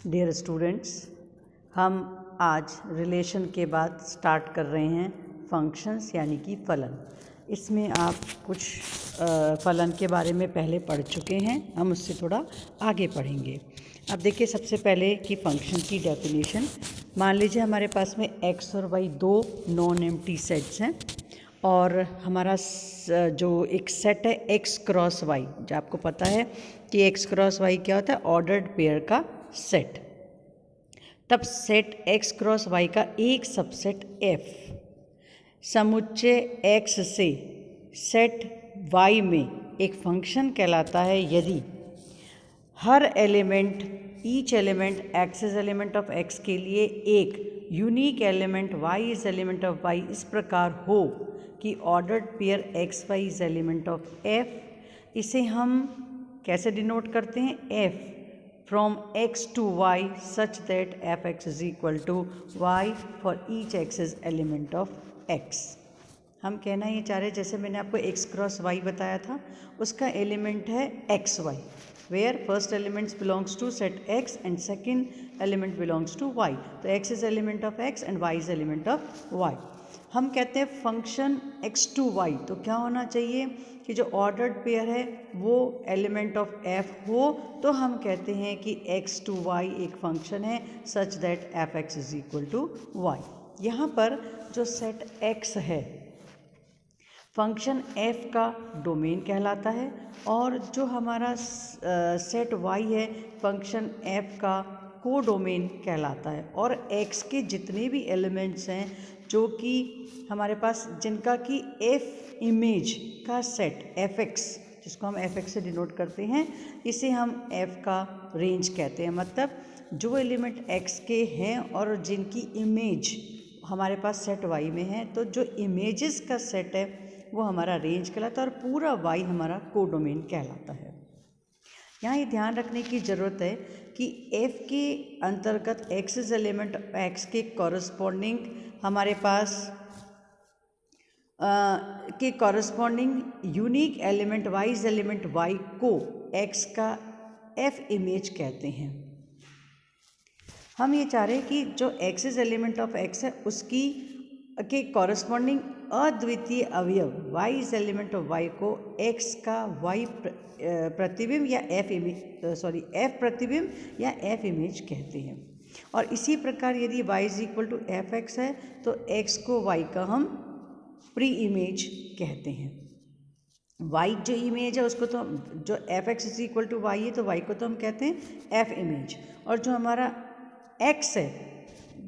Dear students, हम आज relation के बाद स्टार्ट कर रहे हैं फंक्शंस यानी कि फलन। इसमें आप कुछ फलन के बारे में पहले पढ़ चुके हैं, हम उससे थोड़ा आगे पढ़ेंगे। अब देखिए, सबसे पहले कि फंक्शन की डेफिनेशन। मान लीजिए हमारे पास में x और y दो नॉन एम्प्टी सेट्स हैं और हमारा जो एक सेट है x क्रॉस y, जो आपको पता है कि x क्रॉस y क्या होता है, ऑर्डर्ड पेयर का सेट। तब सेट x क्रॉस y का एक सबसेट f समुच्चय x से सेट y में एक फंक्शन कहलाता है यदि हर element each element x is element of x के लिए एक unique element y is element of y इस प्रकार हो कि ordered pair x y is element of f। इसे हम कैसे डिनोट करते हैं, f from x to y such that fx is equal to y for each x is element of x। हम कहना ये चाह रहे हैं, जैसे मैंने आपको x क्रॉस y बताया था, उसका एलिमेंट है x y, where first elements belongs to set x and second element belongs to y। तो x is element of x and y is element of y। हम कहते हैं फंक्शन x टू y, तो क्या होना चाहिए कि जो ऑर्डर्ड पेयर है वो एलिमेंट ऑफ f हो, तो हम कहते हैं कि x टू y एक फंक्शन है such that F x is equal to y। यहाँ पर जो सेट x है फंक्शन f का डोमेन कहलाता है और जो हमारा सेट y है फंक्शन f का को डोमेन कहलाता है। और x के जितने भी एलिमेंट्स हैं जो कि हमारे पास जिनका कि f इमेज का सेट fx, जिसको हम fx से डिनोट करते हैं, इसे हम f का रेंज कहते हैं। मतलब जो एलिमेंट x के हैं और जिनकी इमेज हमारे पास सेट y में है, तो जो इमेजेस का सेट है वो हमारा रेंज कहलाता है और पूरा y हमारा कोडोमेन कहलाता है। यहाँ ये ध्यान रखने की ज़रूरत है कि f के अंतर्गत x इज एलिमेंट x के कॉरस्पॉन्डिंग हमारे पास के corresponding unique element y is element y को x का f इमेज कहते हैं। हम ये चाह रहे हैं कि जो x is element of x है उसकी के कॉरस्पॉन्डिंग अद्वितीय अवयव y is element of y को x का y प्रतिबिंब या f प्रतिबिंब या f इमेज कहते हैं। और इसी प्रकार यदि y is equal to f x है तो x को y का हम प्री इमेज कहते हैं। y जो इमेज है उसको तो जो f x is equal to y है तो y को तो हम कहते हैं f इमेज, और जो हमारा x है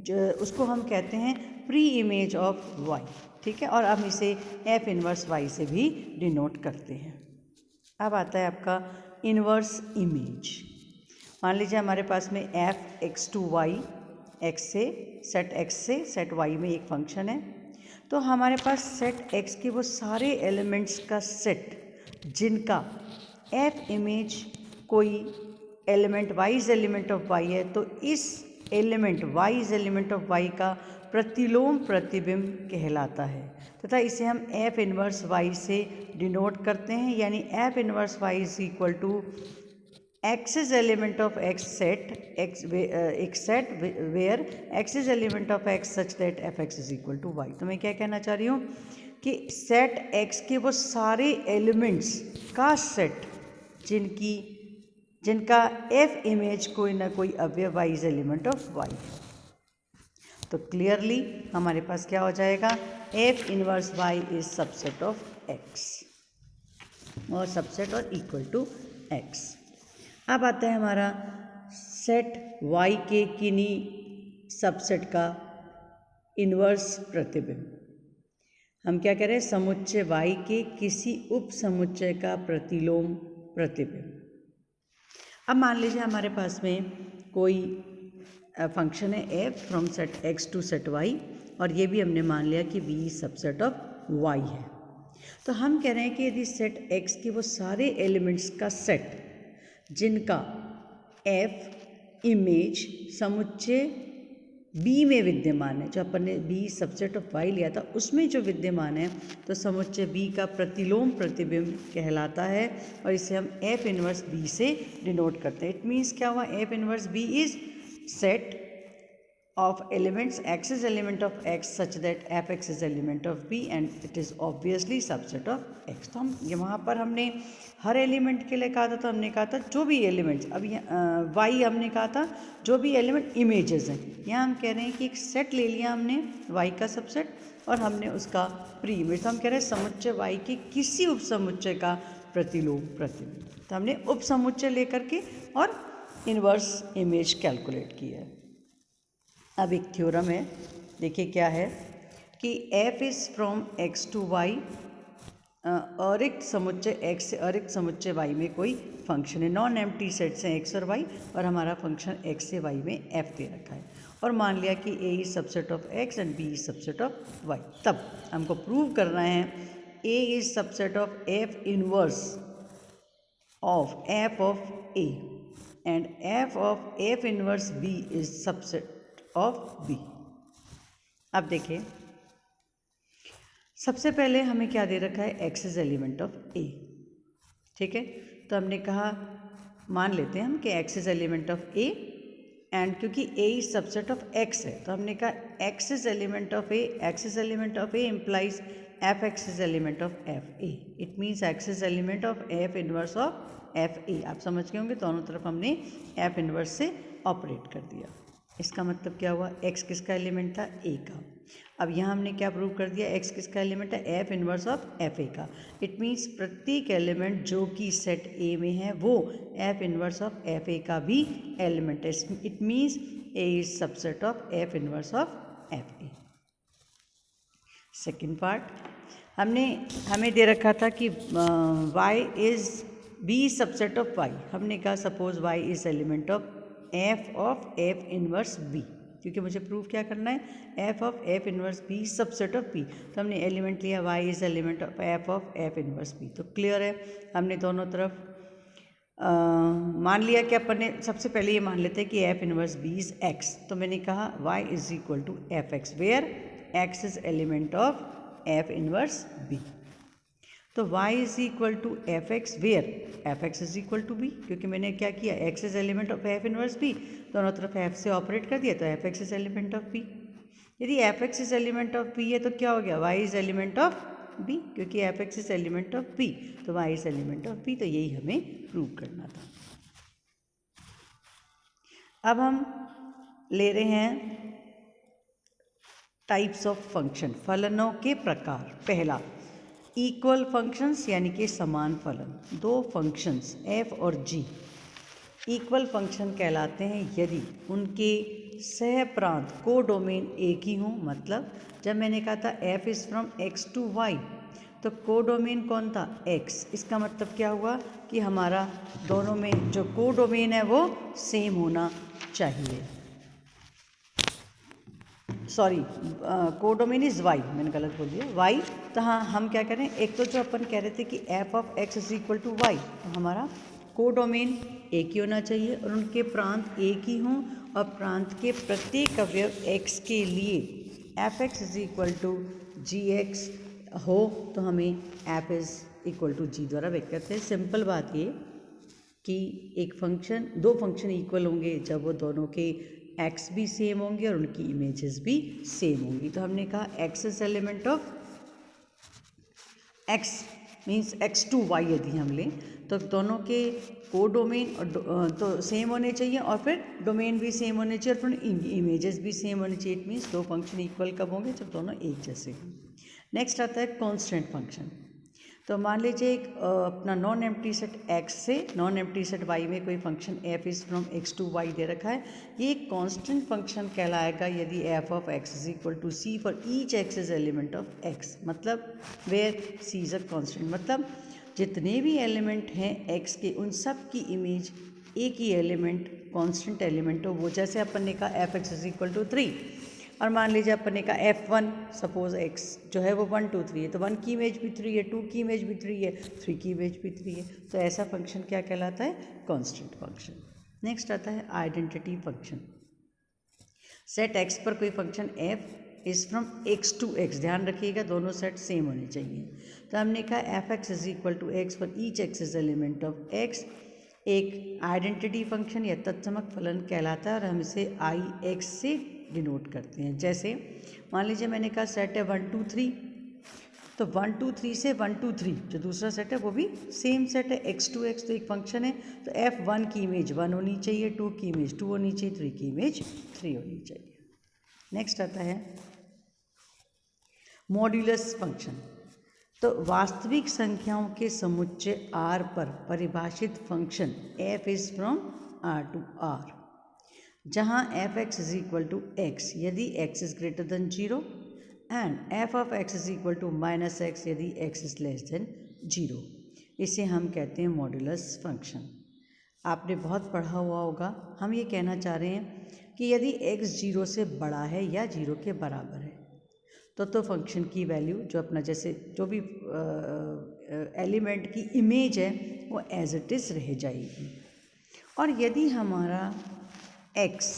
जो उसको हम कहते हैं प्री इमेज ऑफ y। ठीक है, और हम इसे f इनवर्स y से भी डिनोट करते हैं। अब आता है आपका इनवर्स इमेज। मान लीजिए हमारे पास में f x to y, x से सेट y में एक फंक्शन है, तो हमारे पास सेट x के वो सारे एलिमेंट्स का सेट जिनका f इमेज कोई element y is element of y है, तो इस element y is element of y का प्रतिलोम प्रतिबिंब कहलाता है तथा इसे हम f इनवर्स y से डिनोट करते हैं। यानी f inverse y is equal to x is element of x set एक set where x is element of x such that F x is equal to y। तो मैं क्या कहना चाह रही हूँ कि सेट x के वो सारे एलिमेंट्स का सेट जिनका f इमेज कोई ना कोई अवयव y is element of y। तो क्लियरली हमारे पास क्या हो जाएगा, f inverse y is subset of x और सबसेट और इक्वल टू x। अब आता है हमारा सेट y के किन्हीं सबसेट का इन्वर्स प्रतिबिंब। हम क्या कह रहे हैं, समुच्चय y के किसी उप समुच्चय का प्रतिलोम प्रतिबिंब। अब मान लीजिए हमारे पास में कोई फंक्शन है f from set x to set y, और ये भी हमने मान लिया कि v सबसेट ऑफ y है। तो हम कह रहे हैं कि यदि सेट x के वो सारे एलिमेंट्स का सेट जिनका f इमेज समुच्चय b में विद्यमान है, जो अपन ने b सबसेट ऑफ y लिया था उसमें जो विद्यमान है, तो समुच्चय b का प्रतिलोम प्रतिबिंब कहलाता है और इसे हम f इनवर्स b से डिनोट करते हैं। इट मीन्स क्या हुआ, f inverse b is set of elements x is element of x such that fx is element of b and it is obviously subset of x। तो हम यहाँ पर हमने हर एलिमेंट के लिए कहा था, तो हमने कहा था जो भी एलिमेंट्स, अभी y हमने कहा था जो भी एलिमेंट इमेजेस हैं, यहाँ हम कह रहे हैं कि एक सेट ले लिया हमने y का सबसेट और हमने उसका प्री इमेज, तो हम कह रहे हैं समुच्चय y के किसी उपसमुच्चय का प्रतिलोम प्रतिबिंब। तो हमने उपसमुच्चय लेकर के और इन्वर्स इमेज कैलकुलेट किया है। अब एक थ्योरम है, देखिए क्या है कि f is from x to y, अरिक्त समुच्चय x से अरिक्त समुच्चय y में कोई फंक्शन है, नॉन एम्प्टी सेट से x और y, और हमारा फंक्शन x से y में f दे रखा है, और मान लिया कि a is subset of x and b is subset of y। तब हमको प्रूव करना है a is subset of f inverse of f of a and f of f inverse b is subset of b। अब देखिए सबसे पहले हमें क्या दे रखा है, x is element of a, ठीक है। तो हमने कहा मान लेते हैं हम कि x is element of a and क्योंकि a is subset of x है, तो हमने कहा x is element of a, x is element of a implies fx is element of fa, it means x is element of f inverse of fa। आप समझ गए होंगे, दोनों तरफ हमने f इनवर्स से ऑपरेट कर दिया। इसका मतलब क्या हुआ, x किसका एलिमेंट था, a का। अब यहाँ हमने क्या प्रूव कर दिया, x किसका एलिमेंट है, f इनवर्स ऑफ fa का। इट मीन्स प्रत्येक एलिमेंट जो कि सेट a में है वो f इनवर्स ऑफ fa का भी एलिमेंट है। It means a is subset of f inverse of fa। Second part हमें दे रखा था कि y is b subset of y। हमने कहा suppose y is element of f inverse b, क्योंकि मुझे प्रूफ क्या करना है, f inverse b subset of b, तो हमने एलिमेंट लिया y is element of f inverse b। तो क्लियर है, हमने दोनों तरफ मान लिया कि अपन ने सबसे पहले ये मान लेते हैं कि f inverse b is x, तो मैंने कहा y is equal to f x, where x is element of f inverse b। तो y is equal to f x, where f x is equal to b, क्योंकि मैंने क्या किया, x is element of f inverse b, दोनों तरफ f से operate कर दिया, तो f x is element of b। यदि f x is element of b है तो क्या हो गया, y is element of b, क्योंकि F x is element of b, तो y is element of b। तो यही हमें प्रूव करना था। अब हम ले रहे हैं टाइप्स ऑफ फंक्शन, फलनों के प्रकार। पहला इक्वल फंक्शंस यानी कि समान फलन। दो फंक्शंस f और g इक्वल फंक्शन कहलाते हैं यदि उनके सह प्रांत को डोमेन एक ही हों। मतलब जब मैंने कहा था f is from x to y, तो को डोमेन कौन था, x। इसका मतलब क्या हुआ कि हमारा दोनों में जो को डोमेन है वो सेम होना चाहिए। सॉरी, कोडोमेन इज y, मैंने गलत बोल दिया, y। तो हाँ, हम क्या करें, एक तो जो अपन कह रहे थे कि f of x is equal to y, तो हमारा कोडोमेन एक ही होना चाहिए और उनके प्रांत एक ही हों, और प्रांत के प्रत्येक अवयव x के लिए f x is equal to g x हो, तो हमें f is equal to g द्वारा व्यक्त करते हैं। सिंपल बात ये कि एक फंक्शन, दो फंक्शन इक्वल होंगे जब वो दोनों के x भी सेम होंगे और उनकी इमेजेस भी सेम होंगी। तो हमने कहा x is element of x means x to y यदि हम लें तो दोनों के को डोमेन और तो सेम होने चाहिए और फिर डोमेन भी सेम होने चाहिए और फिर इमेजेस भी सेम होने चाहिए। इट मीन्स दो फंक्शन इक्वल कब होंगे, जब दोनों एक जैसे हों। नेक्स्ट आता है कांस्टेंट फंक्शन। तो मान लीजिए एक अपना नॉन एम्प्टी सेट x से नॉन एम्प्टी सेट y में कोई function f is from x to y दे रखा है। ये एक कांस्टेंट फंक्शन कहलाएगा यदि f of x is equal to c for each x is element of x। मतलब where c is a constant, मतलब जितने भी एलिमेंट हैं x के उन सब की इमेज एक ही एलिमेंट कांस्टेंट एलिमेंट हो वो। जैसे अपन ने कहा f x is equal to 3 और मान लीजिए अपन ने कहा f1 सपोज x जो है वो 1 2 3 है, तो 1 की इमेज भी 3 है, 2 की इमेज भी 3 है, 3 की इमेज भी 3 है। तो ऐसा फंक्शन क्या कहलाता है, कांस्टेंट फंक्शन। नेक्स्ट आता है आइडेंटिटी फंक्शन। सेट x पर कोई function f is from x to x, ध्यान रखिएगा दोनों सेट सेम होने चाहिए। तो हमने कहा f x is equal to x for each x is element of x एक आइडेंटिटी फंक्शन या तत्समक फलन कहलाता है और हम इसे आई एक्स से डिनोट करते हैं। जैसे मान लीजिए मैंने कहा सेट है 1 2 3, तो 1 2 3 से 1 2 3 जो दूसरा सेट है वो भी सेम सेट है, x2 तो एक फंक्शन है, तो f1 की इमेज 1 होनी चाहिए, 2 की इमेज 2 होनी चाहिए, 3 की इमेज 3 होनी चाहिए। नेक्स्ट आता है मॉड्यूलस फंक्शन। तो वास्तविक संख्याओं के समुच्चय R पर परिभाषित फंक्शन f इज फ्रॉम R to R, जहाँ f(x) is equal to x यदि x is greater than 0 and f of x is equal to -x यदि x इज लेस देन 0। इसे हम कहते हैं मॉड्यूलस फंक्शन। आपने बहुत पढ़ा हुआ होगा। हम ये कहना चाह रहे हैं कि यदि x 0 से बड़ा है या 0 के बराबर है तो फंक्शन की वैल्यू जो अपना जैसे जो भी एलिमेंट की इमेज है वो एज इट इज़ रह जाएगी। और यदि हमारा x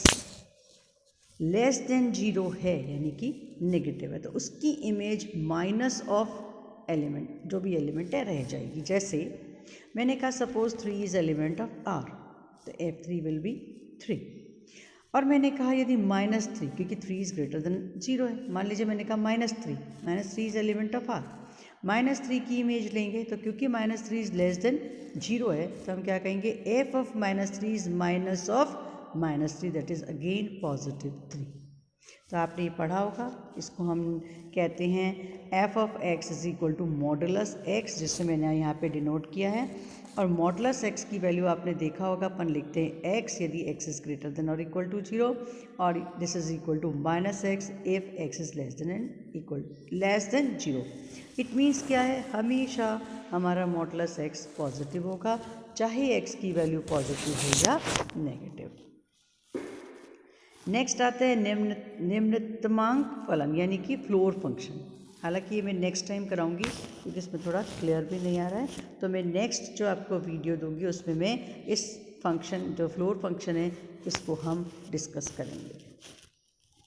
लेस देन 0 है यानी कि नेगेटिव है तो उसकी इमेज माइनस ऑफ एलिमेंट जो भी एलिमेंट है रह जाएगी। जैसे मैंने कहा suppose 3 is element of R, तो f3 विल बी 3। और मैंने कहा यदि -3, क्योंकि 3 इज ग्रेटर देन 0 है, मान लीजिए मैंने कहा -3 इज एलिमेंट ऑफ R, -3 की इमेज लेंगे तो क्योंकि -3 इज लेस देन 0 है तो हम क्या कहेंगे f of -3 is minus of -3 that is again +3। तो आपने ये पढ़ा होगा। इसको हम कहते हैं f of x is equal to modulus x, जिसे मैंने यहाँ पे डिनोट किया है। और मॉडुलस x की वैल्यू आपने देखा होगा, अपन लिखते हैं x यदि x इज ग्रेटर देन और इक्वल टू 0 और this is equal to -x if x is less than 0। It means क्या है, हमेशा हमारा मॉडुलस x पॉजिटिव होगा, चाहे x की वैल्यू पॉजिटिव हो या नेगेटिव। नेक्स्ट आता है निम्नतमांक फलन यानी कि फ्लोर फंक्शन। हालांकि ये मैं नेक्स्ट टाइम कराऊंगी क्योंकि इसमें थोड़ा क्लियर भी नहीं आ रहा है, तो मैं नेक्स्ट जो आपको वीडियो दूंगी उसमें मैं इस फंक्शन जो फ्लोर फंक्शन है इसको हम डिस्कस करेंगे।